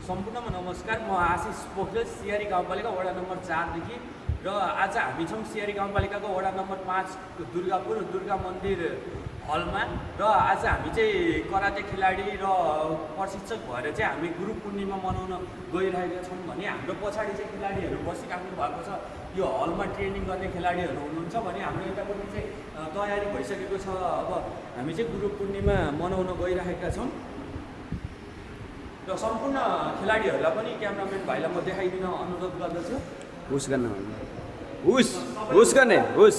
सम्पूर्णमा नमस्कार। म आशिष पोखरेल, सियारी गाउँपालिका वडा नम्बर 4 देखि र आज हामी छौँ सियारी गाउँपालिकाको वडा नम्बर 5 दुर्गापुर दुर्गा मन्दिर हलमा। र आज हामी चाहिँ कराटे खेलाडी र प्रशिक्षक भएर चाहिँ हामी गुरु पूर्णिमा मनाउन गइरहेका छौँ भने हाम्रो पछाडि चाहिँ खेलाडीहरू बसिराख्नु भएको छ। यो हलमा ट्रेनिङ गर्ने खेलाडीहरू हुनुहुन्छ भने हाम्रो यतापट्टि चाहिँ तयारी भइसकेको छ। अब हामी चाहिँ गुरु पूर्णिमा मनाउन गइरहेका छौँ र सम्पूर्ण खेलाडीहरूलाई पनि क्यामेराम्यान भाइलाई म देखाइदिन अनुरोध गर्दछु। हुस गर्ने हुस गर्ने हुस